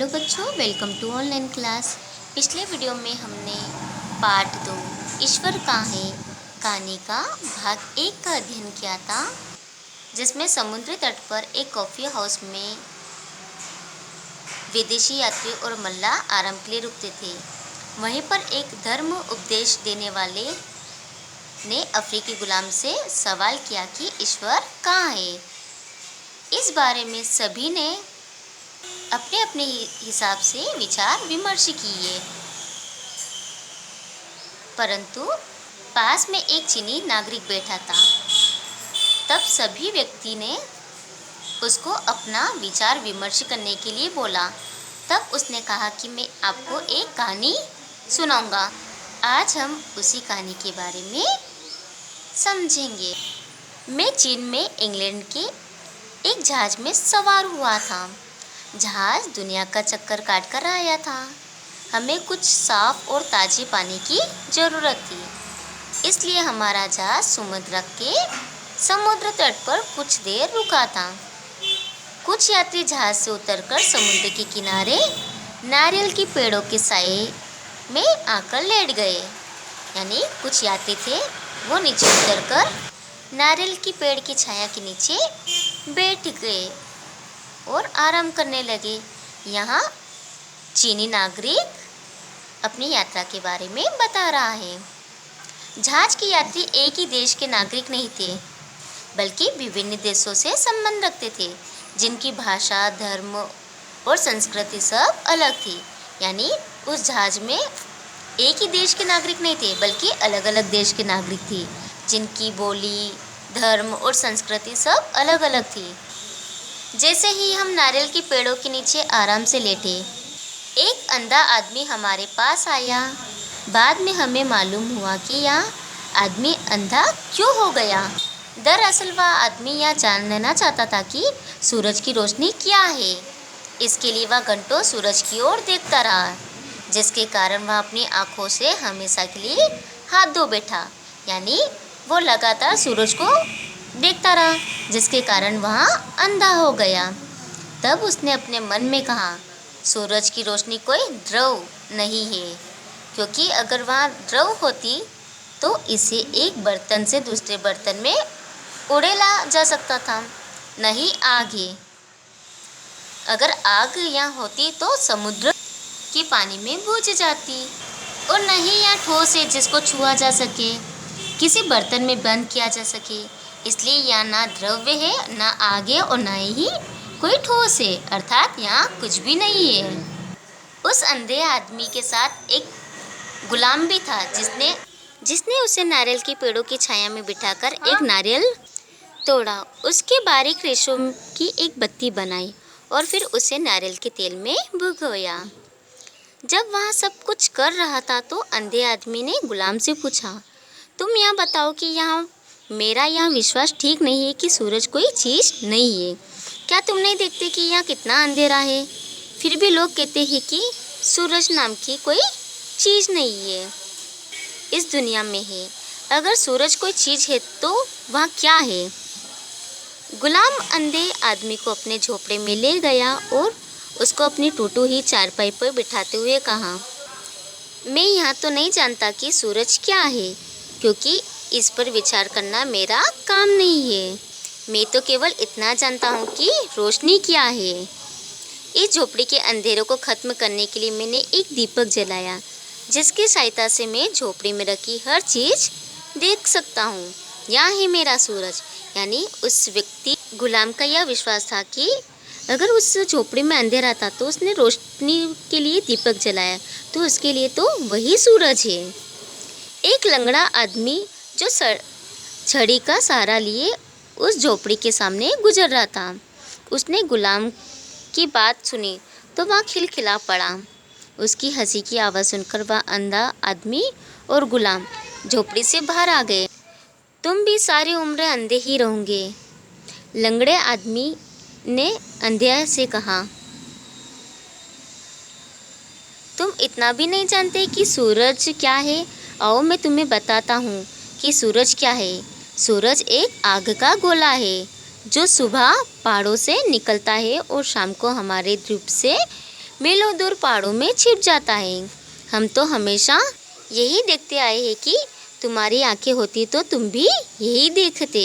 Hello बच्चों, welcome to online class. पिछले video में हमने पार्ट 2 ईश्वर कहाँ है कहानी का भाग 1 का अध्ययन किया था, जिसमें समुद्री तट पर एक कॉफ़ी हाउस में विदेशी यात्री और मल्लाह आराम के लिए रुकते थे। वहीं पर एक धर्म उपदेश देने वाले ने अफ्रीकी गुलाम से सवाल किया कि ईश्वर कहाँ है। इस बारे में सभी ने अपने अपने हिसाब से विचार विमर्श किए, परंतु पास में एक चीनी नागरिक बैठा था। तब सभी व्यक्ति ने उसको अपना विचार विमर्श करने के लिए बोला। तब उसने कहा कि मैं आपको एक कहानी सुनाऊंगा। आज हम उसी कहानी के बारे में समझेंगे। मैं चीन में इंग्लैंड के एक जहाज में सवार हुआ था। जहाज दुनिया का चक्कर काट कर आया था। हमें कुछ साफ और ताज़े पानी की ज़रूरत थी, इसलिए हमारा जहाज समुद्र तट पर कुछ देर रुका था। कुछ यात्री जहाज से उतरकर समुद्र के किनारे नारियल के पेड़ों के साए में आकर लेट गए। यानी कुछ यात्री थे, वो नीचे उतरकर नारियल की पेड़ की छाया के नीचे बैठ गए और आराम करने लगे। यहाँ चीनी नागरिक अपनी यात्रा के बारे में बता रहा है। जहाज के यात्री एक ही देश के नागरिक नहीं थे, बल्कि विभिन्न देशों से संबंध रखते थे, जिनकी भाषा, धर्म और संस्कृति सब अलग थी। यानी उस जहाज में एक ही देश के नागरिक नहीं थे, बल्कि अलग अलग देश के नागरिक थे, जिनकी बोली, धर्म और संस्कृति सब अलग अलग थी। जैसे ही हम नारियल के पेड़ों के नीचे आराम से लेटे, एक अंधा आदमी हमारे पास आया। बाद में हमें मालूम हुआ कि यह आदमी अंधा क्यों हो गया। दरअसल वह आदमी यह जानना चाहता था कि सूरज की रोशनी क्या है। इसके लिए वह घंटों सूरज की ओर देखता रहा, जिसके कारण वह अपनी आँखों से हमेशा के लिए हाथ धो बैठा। यानी वो लगातार सूरज को देखता रहा, जिसके कारण वह अंधा हो गया। तब उसने अपने मन में कहा, सूरज की रोशनी कोई द्रव नहीं है, क्योंकि अगर वह द्रव होती तो इसे एक बर्तन से दूसरे बर्तन में उड़ेला जा सकता था, नहीं आग है। अगर आग यहाँ होती तो समुद्र के पानी में बुझ जाती, और नहीं यह ठोस है जिसको छुआ जा सके, किसी बर्तन में बंद किया जा सके। इसलिए यहाँ ना द्रव्य है, ना आग है, और ना ही कोई ठोस है, अर्थात यहाँ कुछ भी नहीं है। उस अंधे आदमी के साथ एक गुलाम भी था, जिसने उसे नारियल के पेड़ों की छाया में बिठाकर एक नारियल तोड़ा, उसके बारीक रेशों की एक बत्ती बनाई और फिर उसे नारियल के तेल में भिगोया। जब वह सब कुछ कर रहा था तो अंधे आदमी ने गुलाम से पूछा, तुम यह बताओ कि मेरा यह विश्वास ठीक नहीं है कि सूरज कोई चीज़ नहीं है। क्या तुम नहीं देखते कि यहाँ कितना अंधेरा है? फिर भी लोग कहते हैं कि सूरज नाम की कोई चीज़ नहीं है, इस दुनिया में है। अगर सूरज कोई चीज़ है तो वह क्या है? गुलाम अंधे आदमी को अपने झोपड़े में ले गया और उसको अपनी टूटी हुई चारपाई पर बिठाते हुए कहा, मैं यहाँ तो नहीं जानता कि सूरज क्या है, क्योंकि इस पर विचार करना मेरा काम नहीं है। मैं तो केवल इतना जानता हूँ कि रोशनी क्या है। इस झोपड़ी के अंधेरों को ख़त्म करने के लिए मैंने एक दीपक जलाया, जिसकी सहायता से मैं झोपड़ी में रखी हर चीज़ देख सकता हूँ। यहाँ है मेरा सूरज। यानी उस व्यक्ति गुलाम का यह विश्वास था कि अगर उस झोपड़ी में अंधेरा था तो उसने रोशनी के लिए दीपक जलाया, तो उसके लिए तो वही सूरज है। एक लंगड़ा आदमी जो छड़ी का सहारा लिए उस झोपड़ी के सामने गुजर रहा था, उसने गुलाम की बात सुनी तो वह खिलखिला पड़ा। उसकी हंसी की आवाज़ सुनकर वह अंधा आदमी और गुलाम झोपड़ी से बाहर आ गए। तुम भी सारी उम्र अंधे ही रहोगे, लंगड़े आदमी ने अंधे से कहा। तुम इतना भी नहीं जानते कि सूरज क्या है? आओ मैं तुम्हें बताता हूँ कि सूरज क्या है। सूरज एक आग का गोला है जो सुबह पहाड़ों से निकलता है और शाम को हमारे ध्रुव से मीलों दूर पहाड़ों में छिप जाता है। हम तो हमेशा यही देखते आए हैं कि तुम्हारी आंखें होती तो तुम भी यही देखते।